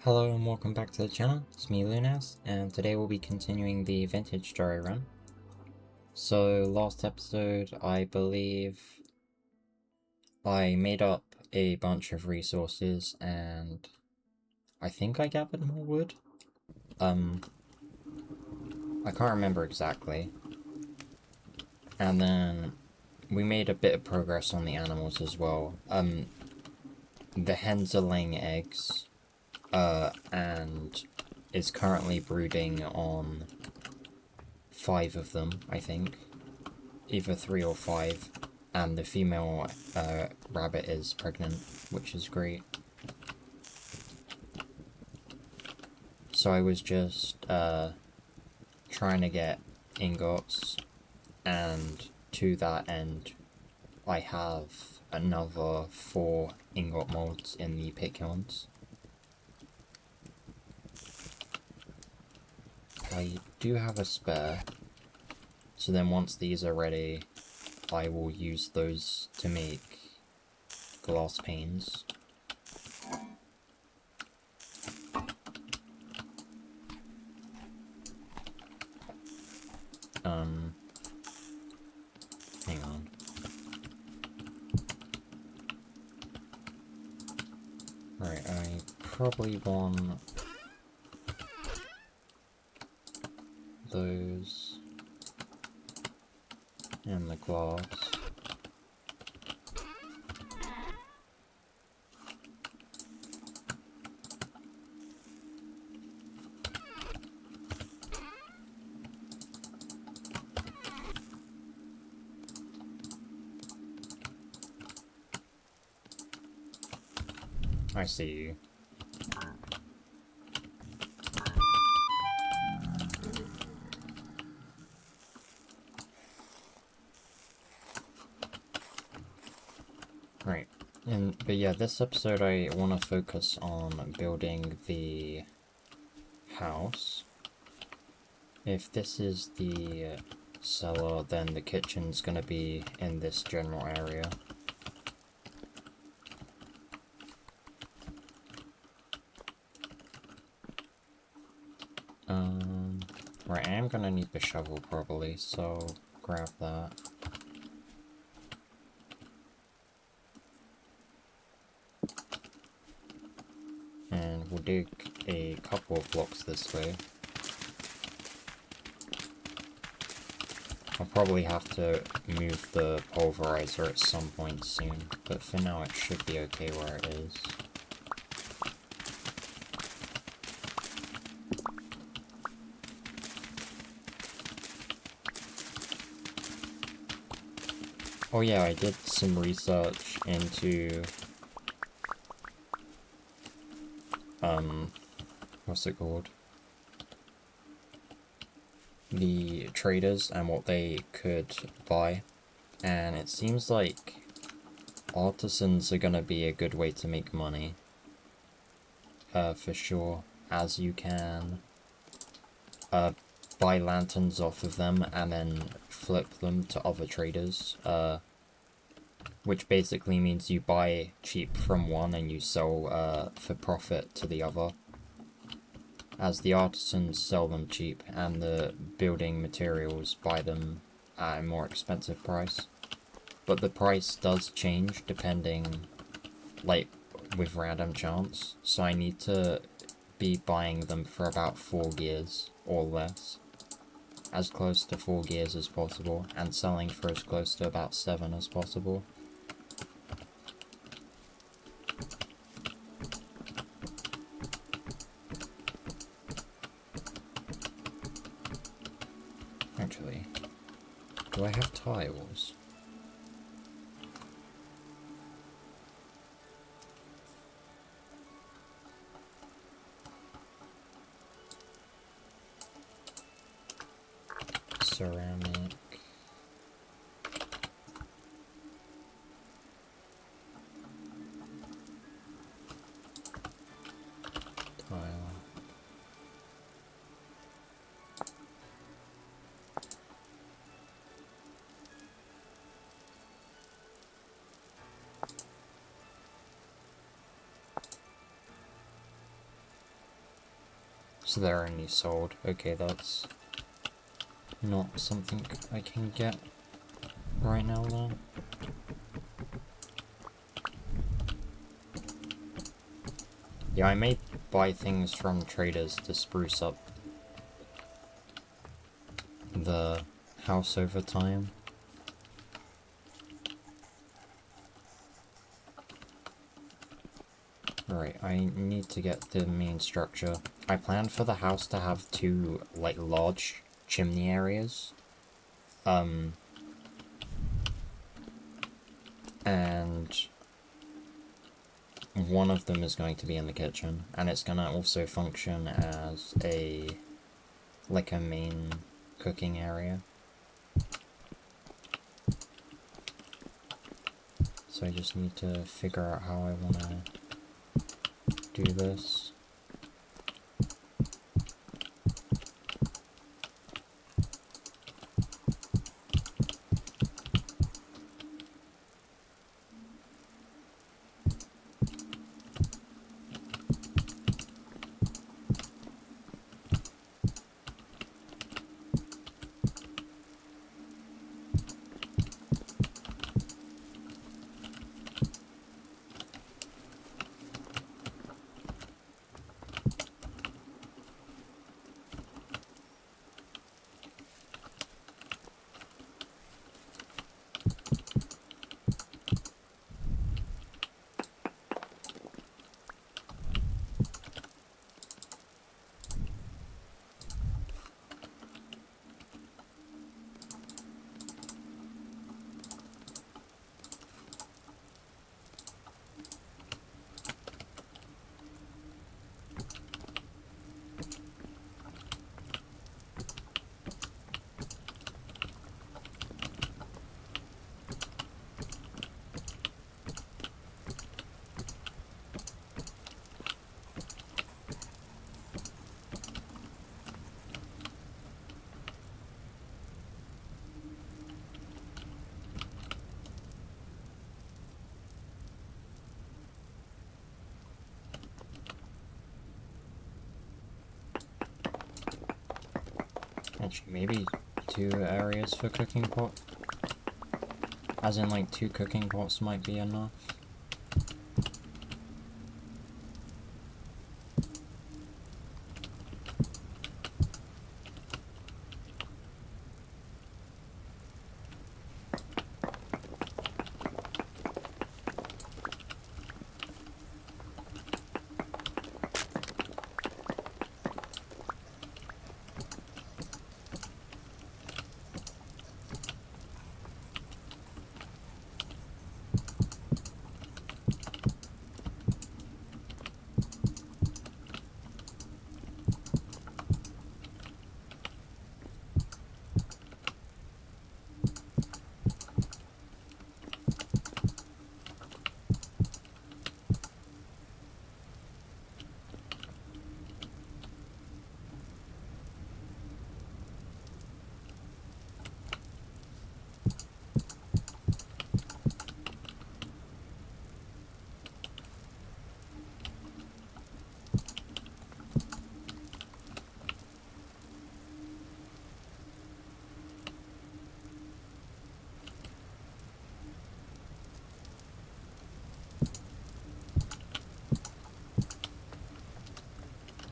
Hello and welcome back to the channel, it's me Lunas, and today we'll be continuing the Vintage Story run. So last episode, I believe I made up a bunch of resources and I think I gathered more wood. I can't remember exactly. And then we made a bit of progress on the animals as well. The hens are laying eggs, and is currently brooding on 5 of them, I think. Either 3 or 5. And the female rabbit is pregnant, which is great. So I was just trying to get ingots, and to that end I have another 4 ingot molds in the pick yarns. I do have a spare, so then once these are ready I will use those to make glass panes. Hang on. Right, I probably want those and the glass. I see you. Right. But yeah, this episode I want to focus on building the house. If this is the cellar, then the kitchen's gonna be in this general area. Right, I am gonna need the shovel probably, so grab that. And we'll dig a couple of blocks this way. I'll probably have to move the pulverizer at some point soon, but for now it should be okay where it is. Oh yeah, I did some research into what's it called? The traders and what they could buy, and it seems like artisans are gonna be a good way to make money. For sure, as you can buy lanterns off of them and then flip them to other traders, which basically means you buy cheap from one and you sell for profit to the other, as the artisans sell them cheap and the building materials buy them at a more expensive price. But the price does change depending, like, with random chance, so I need to be buying them for about 4 gears or less, as close to 4 gears as possible, and selling for as close to about 7 as possible. Actually, do I have tiles? Ceramic. Tile. So they're only sold. Okay, that's not something I can get right now though. Yeah, I may buy things from traders to spruce up the house over time. Right, I need to get the main structure. I plan for the house to have two, like, large chimney areas. And one of them is going to be in the kitchen, and it's gonna also function as like a main cooking area. So I just need to figure out how I wanna do this. Actually, maybe 2 areas for cooking pot. As in, like, 2 cooking pots might be enough.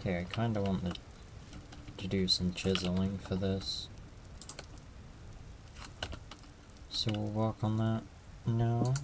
Okay, I kinda want to do some chiseling for this. So we'll work on that now.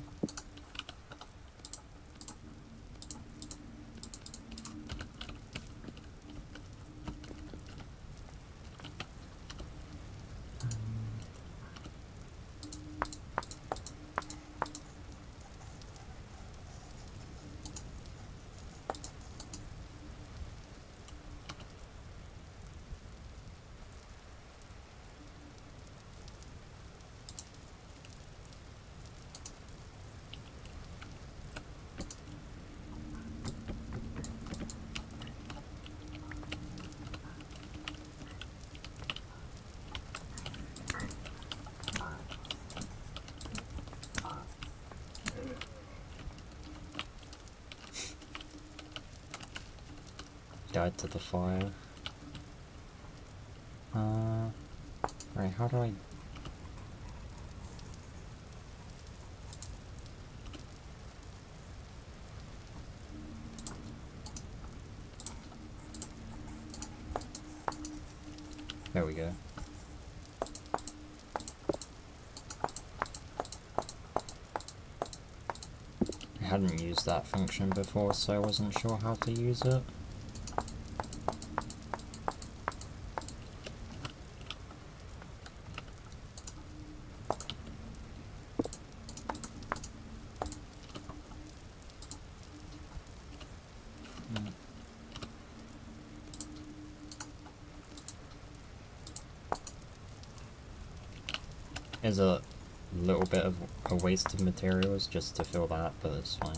Died to the fire. Right, how do I... There we go. I hadn't used that function before, so I wasn't sure how to use it. There's a little bit of a waste of materials just to fill that, but it's fine.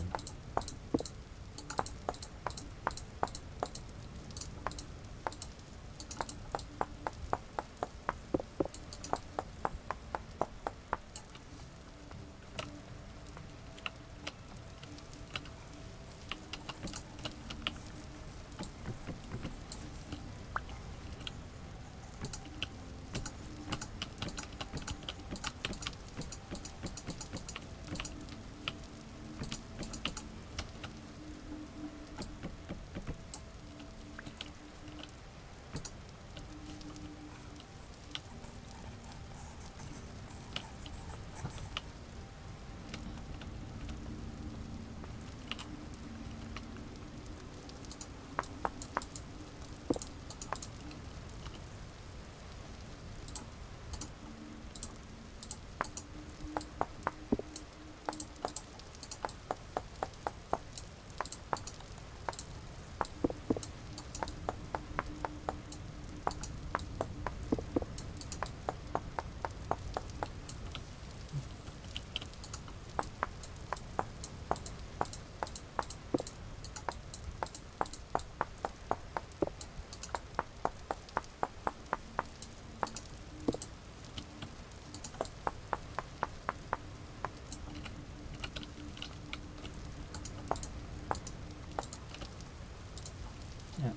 Yeah.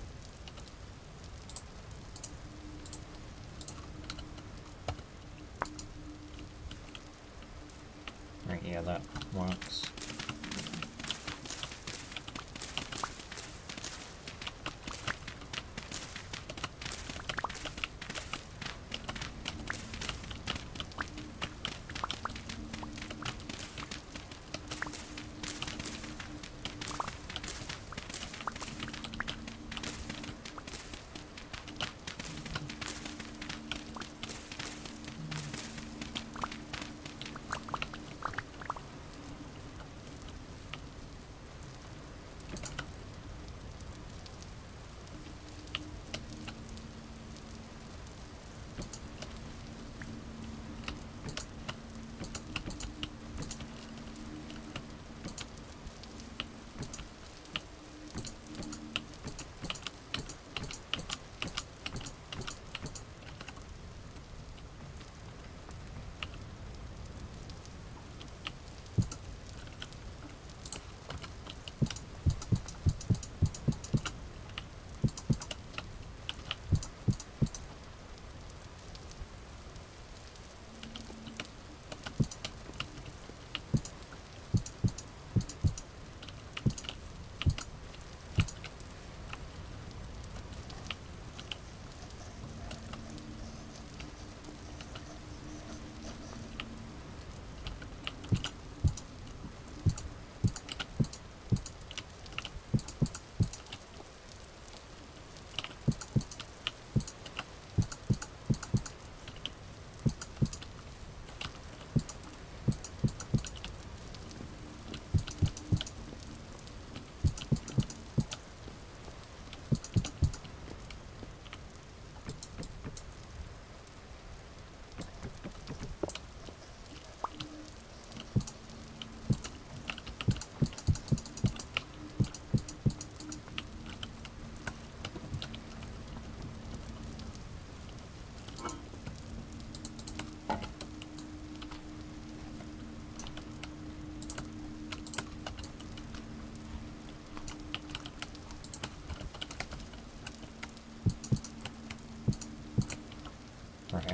Right, yeah, that works.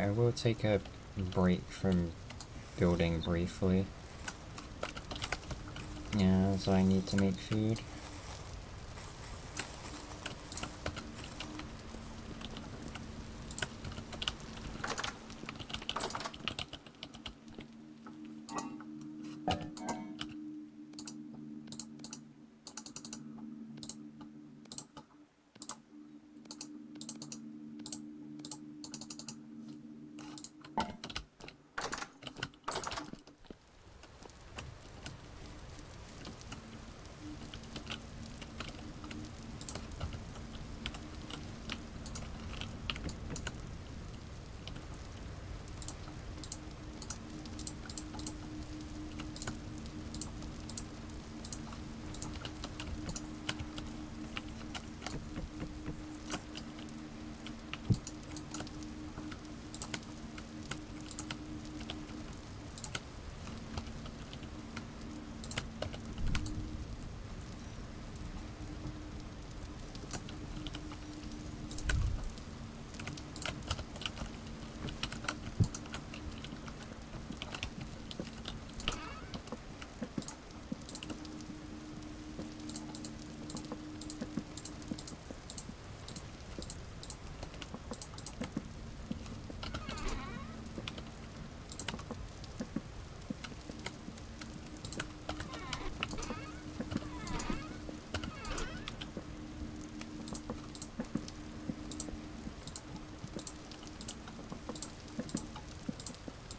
I will take a break from building briefly. Yeah, so I need to make food.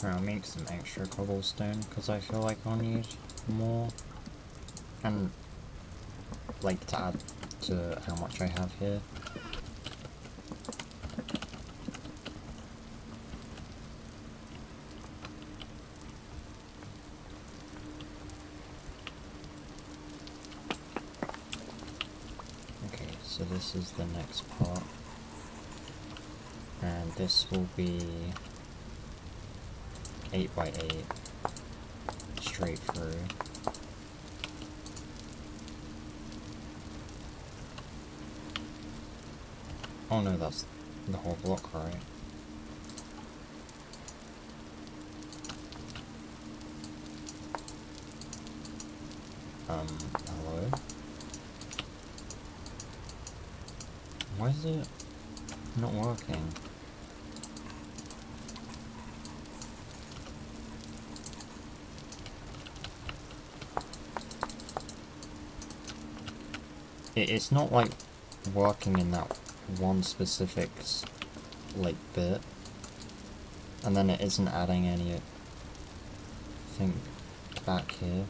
I'll make some extra cobblestone because I feel like I'll need more, and like to add to how much I have here. Okay, so this is the next part, and this will be 8 by 8 straight through. Oh no, that's the whole block, right? Hello? Why is it not working? It's not like working in that one specific like bit, and then it isn't adding anything back here.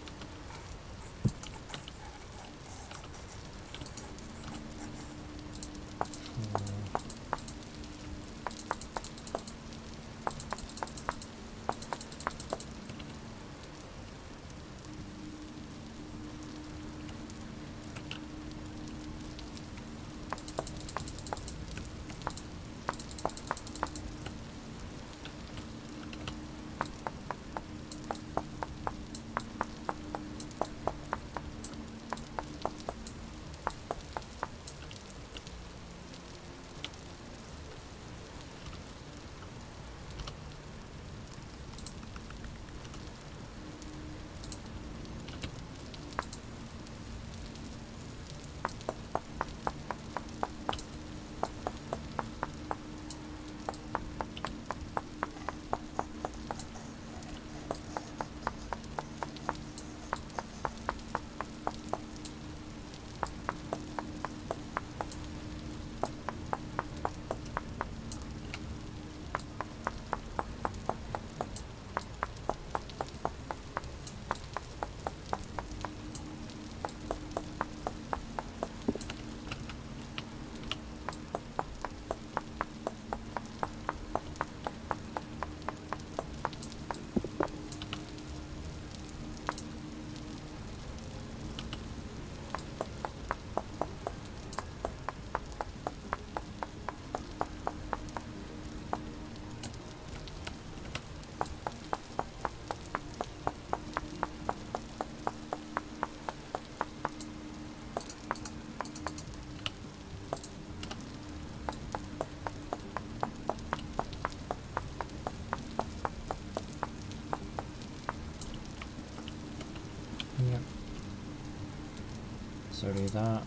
So do that,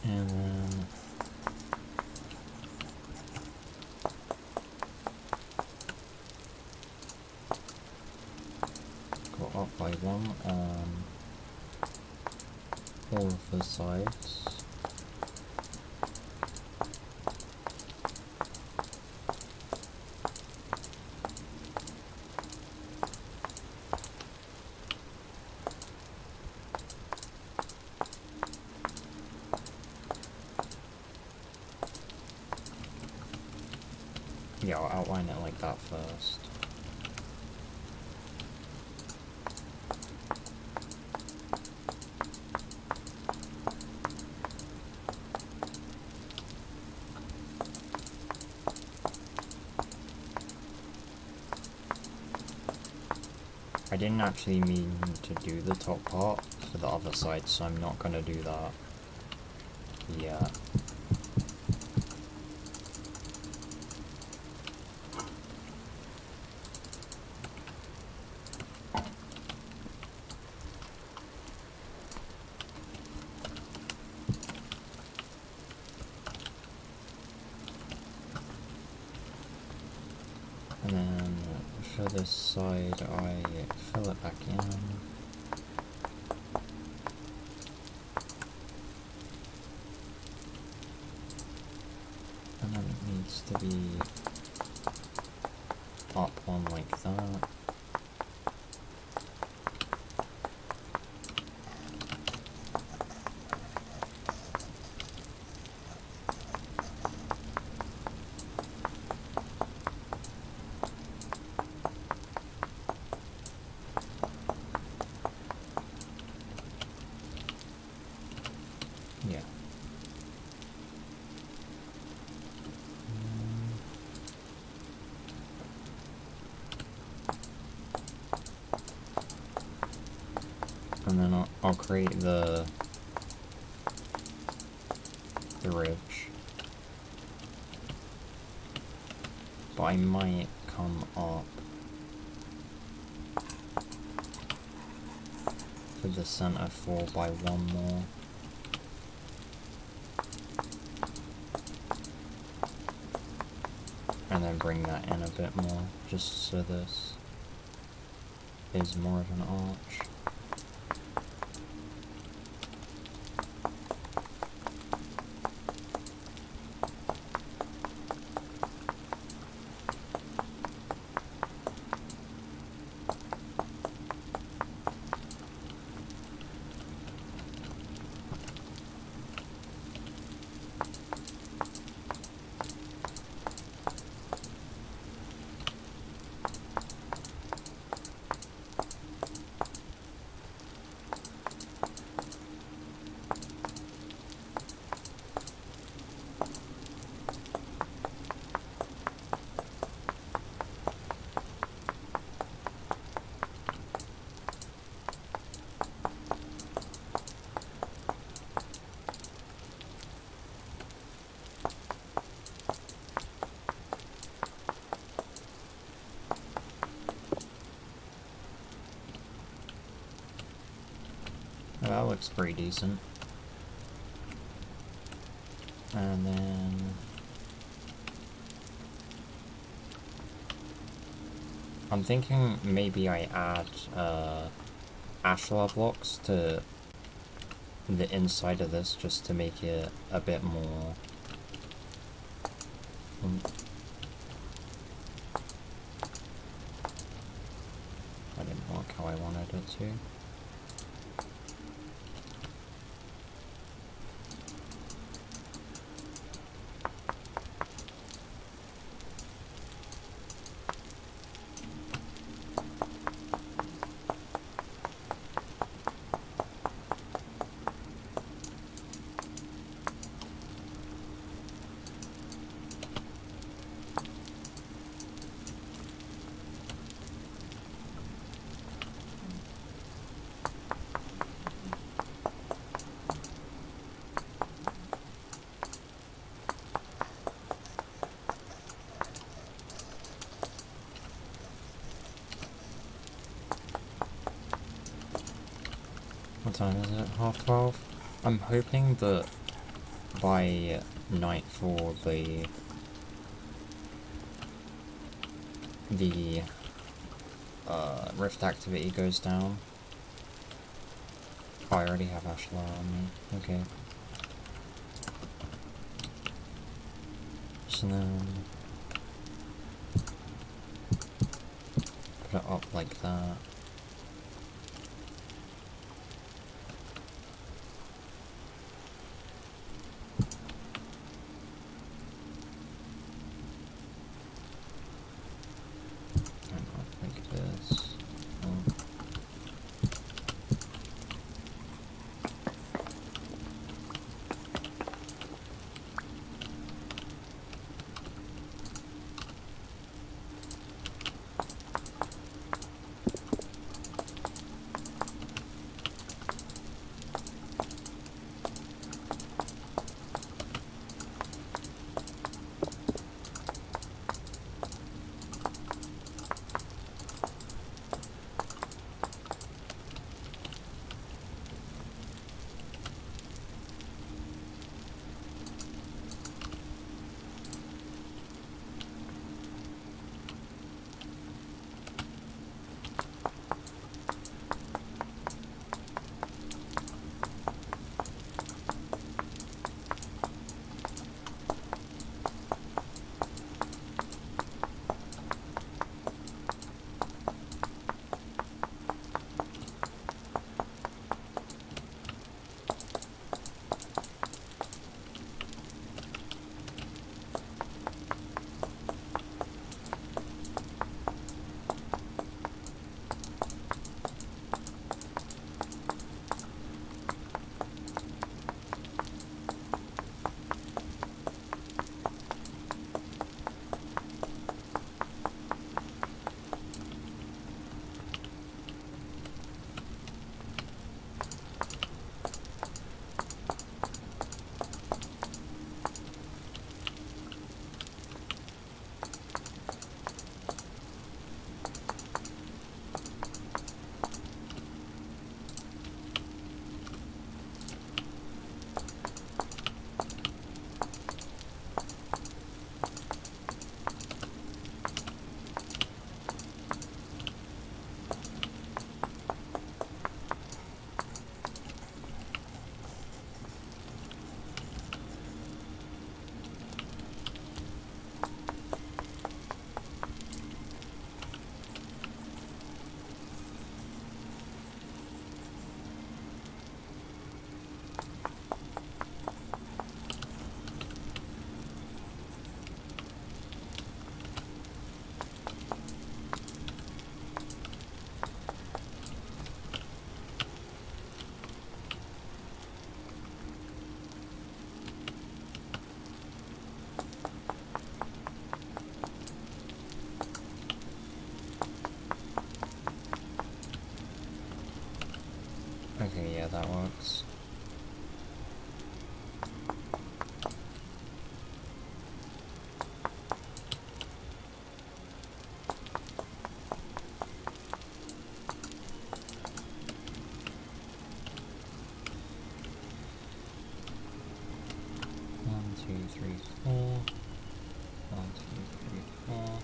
and then go up by one on all of the sides. Yeah, I'll outline it like that first. I didn't actually mean to do the top part for the other side, so I'm not gonna do that yet. And then for this side, I fill it back in. And then it needs to be up one like that. Yeah. And then I'll create the ridge. But I might come up for the center 4 by one more. And then bring that in a bit more, just so this is more of an arch. Oh, that looks pretty decent. And then I'm thinking maybe I add ashlar blocks to the inside of this just to make it a bit more I didn't work how I wanted it to. What time is it? 12:30? I'm hoping that by nightfall the rift activity goes down. Oh, I already have Ashlar on me. Okay. So then put it up like that. And up like this. Oh. Okay, yeah, that works. One, two, three, four. 1, 2, 3, 4.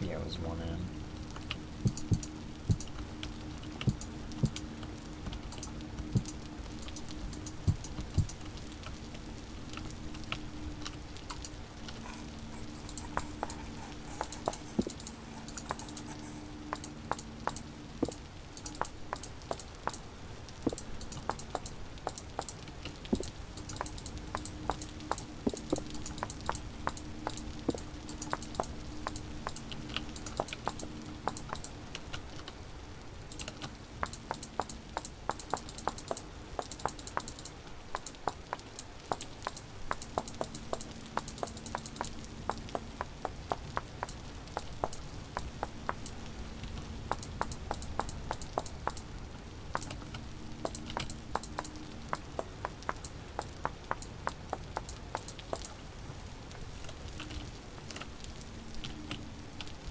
Yeah, it was 1 in.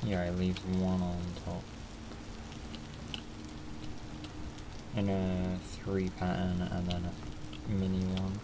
Yeah, I leave one on top. In a 3 pattern and then a mini one.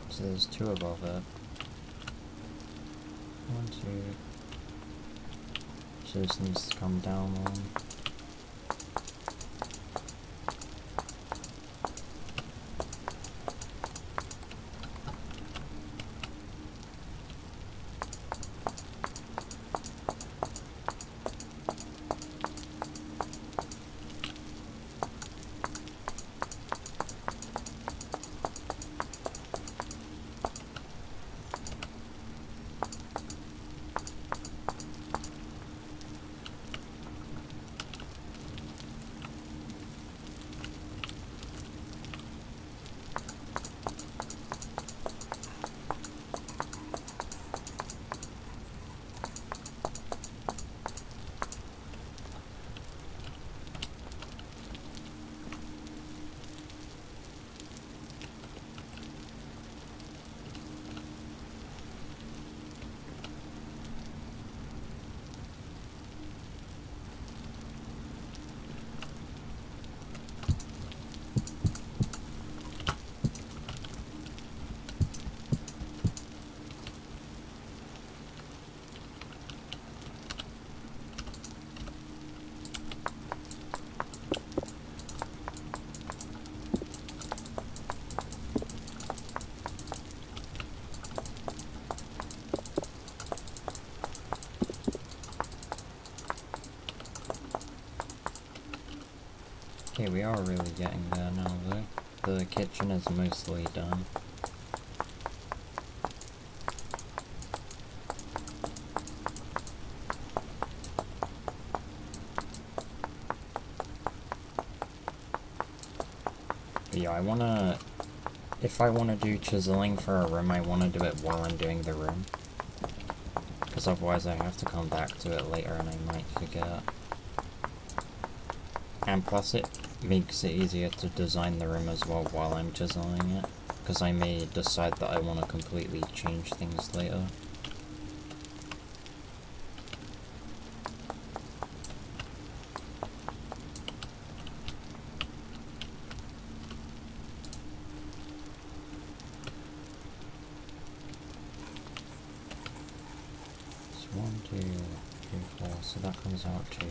So there's 2 above it. 1, 2. So this needs to come down one. Okay, we are really getting there now though. The kitchen is mostly done. But yeah, if I wanna do chiseling for a room, I wanna do it while I'm doing the room. Because otherwise I have to come back to it later and I might forget. And plus it makes it easier to design the room as well while I'm chiseling it. Because I may decide that I want to completely change things later. It's 1, 2, 3, 4, so that comes out 2.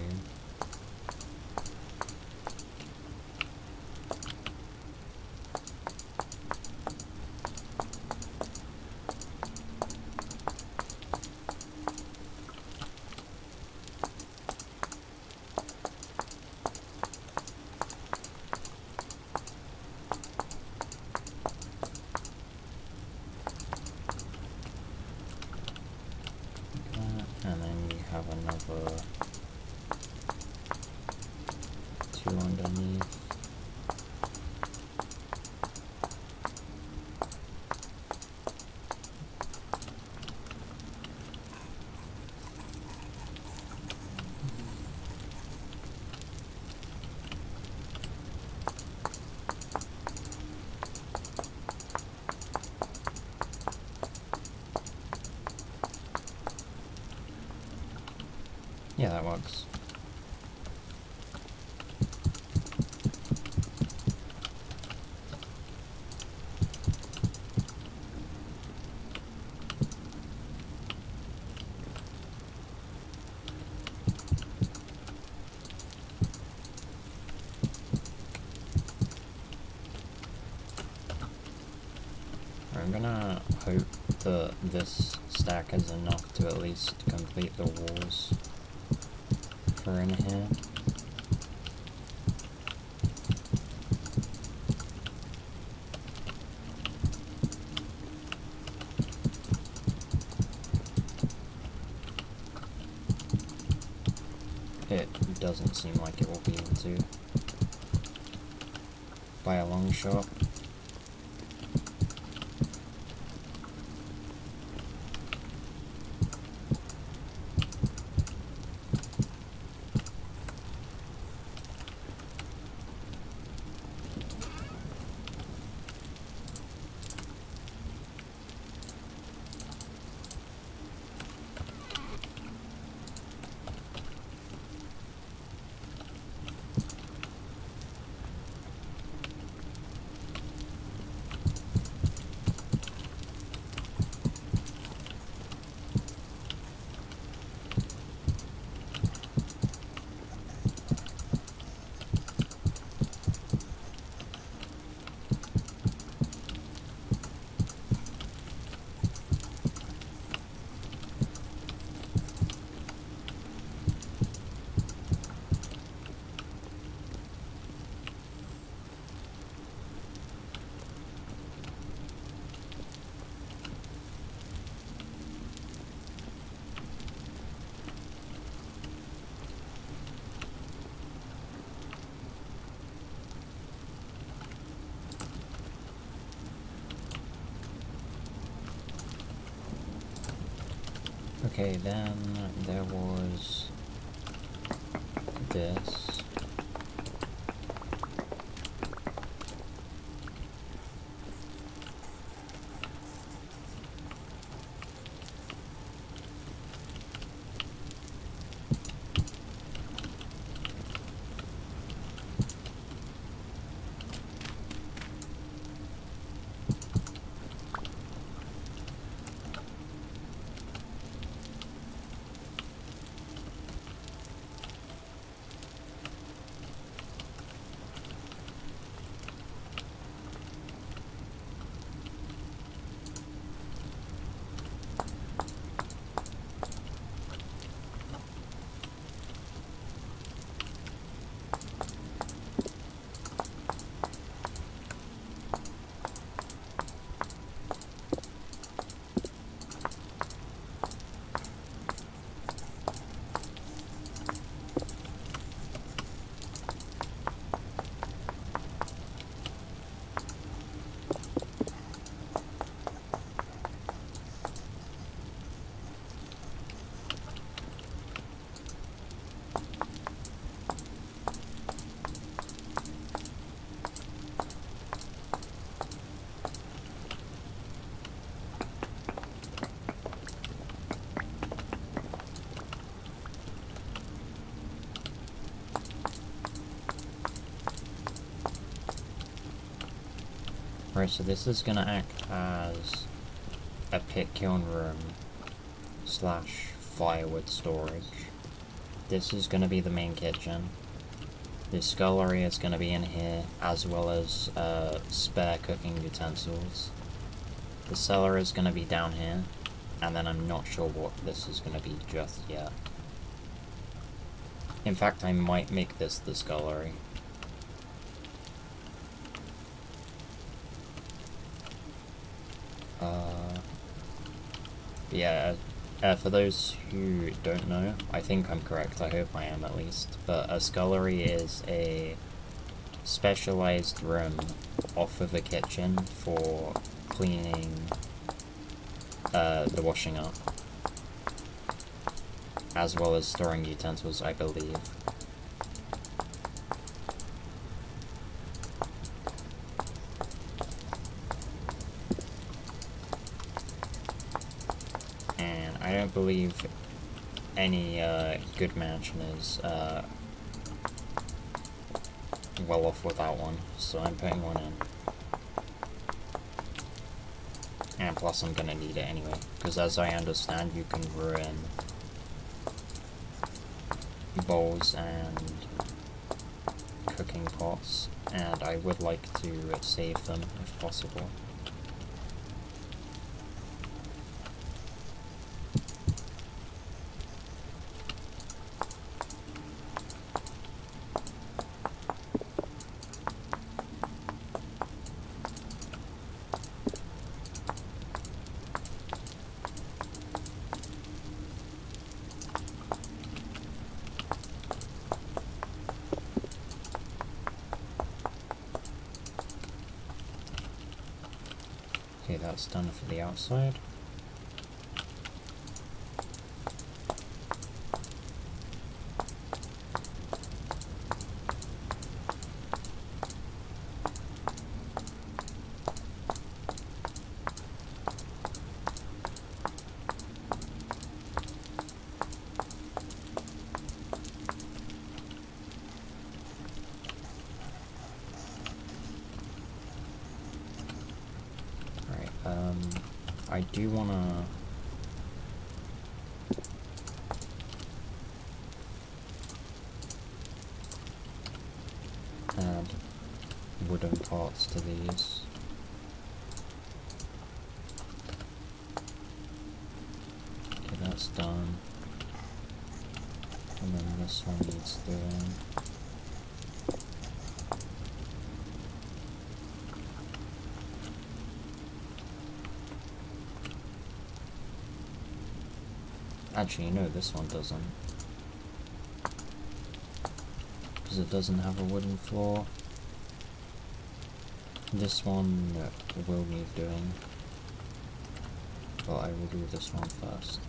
And then you have another 2 underneath. Yeah, that works. I'm gonna hope that this stack is enough to at least complete the walls for in here. It doesn't seem like it will be able to by a long shot. Okay, then there was this. Right, so this is gonna act as a pit kiln room slash firewood storage. This is gonna be the main kitchen. The scullery is gonna be in here, as well as spare cooking utensils. The cellar is gonna be down here, and then I'm not sure what this is gonna be just yet. In fact, I might make this the scullery. Yeah, for those who don't know, I think I'm correct, I hope I am at least, but a scullery is a specialized room off of the kitchen for cleaning the washing up, as well as storing utensils, I believe. I don't believe any good mansion is well off without one, so I'm putting one in. And plus I'm gonna need it anyway, because as I understand you can ruin bowls and cooking pots, and I would like to save them if possible. Okay, that's done for the outside. I do wanna add wooden parts to these. Okay, that's done. And then this one needs doing. Actually, no, this one doesn't. Because it doesn't have a wooden floor. This one will need doing. But I will do this one first.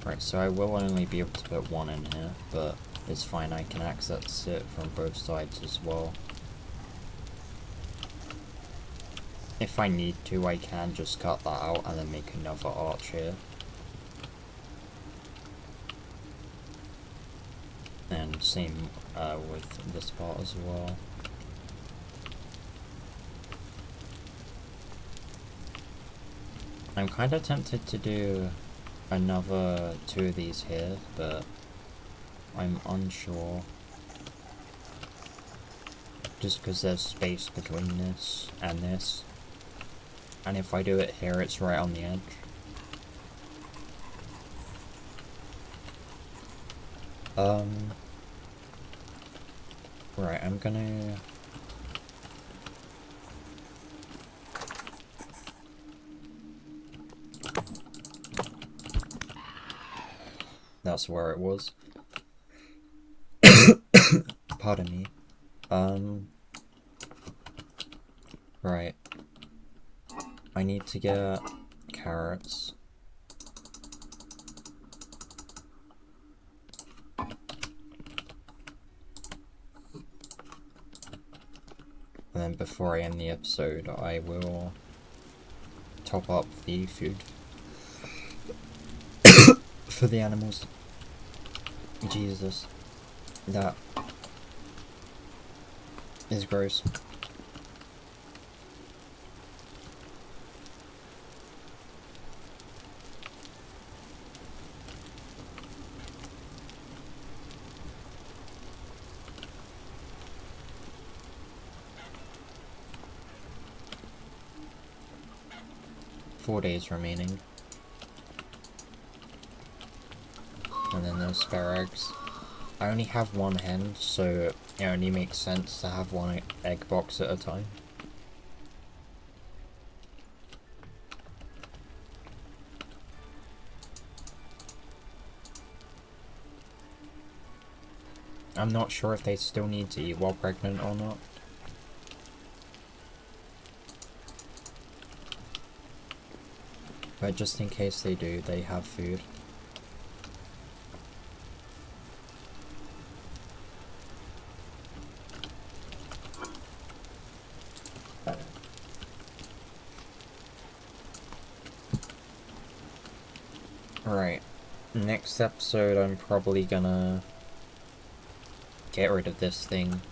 Right, so I will only be able to put one in here, but it's fine, I can access it from both sides as well. If I need to, I can just cut that out and then make another arch here. And same with this part as well. I'm kind of tempted to do another two of these here, but I'm unsure. Just because there's space between this. And if I do it here, it's right on the edge. Right, I'm gonna... That's where it was. Pardon me. Right. I need to get carrots. And then before I end the episode, I will top up the food for the animals. Jesus. That is gross. Four days remaining. And then those spare eggs. I only have one hen, so it only makes sense to have one egg box at a time. I'm not sure if they still need to eat while pregnant or not. But just in case they do, they have food. Right, next episode I'm probably gonna get rid of this thing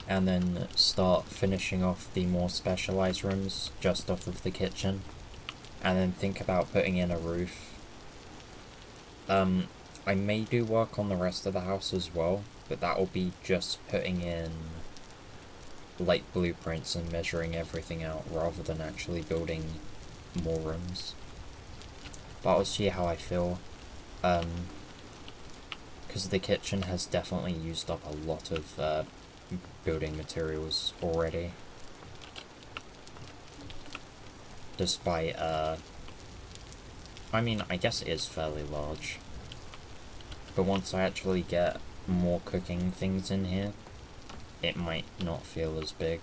and then start finishing off the more specialized rooms just off of the kitchen, and then think about putting in a roof. I may do work on the rest of the house as well, but that will be just putting in like blueprints and measuring everything out rather than actually building more rooms. But I'll see how I feel, because the kitchen has definitely used up a lot of building materials already. Despite, I mean, I guess it is fairly large. But once I actually get more cooking things in here, it might not feel as big.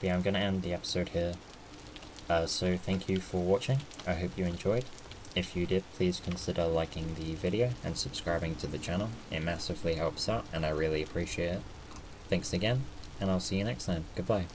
But yeah, I'm gonna end the episode here. So thank you for watching, I hope you enjoyed. If you did, please consider liking the video and subscribing to the channel. It massively helps out and I really appreciate it. Thanks again, and I'll see you next time. Goodbye.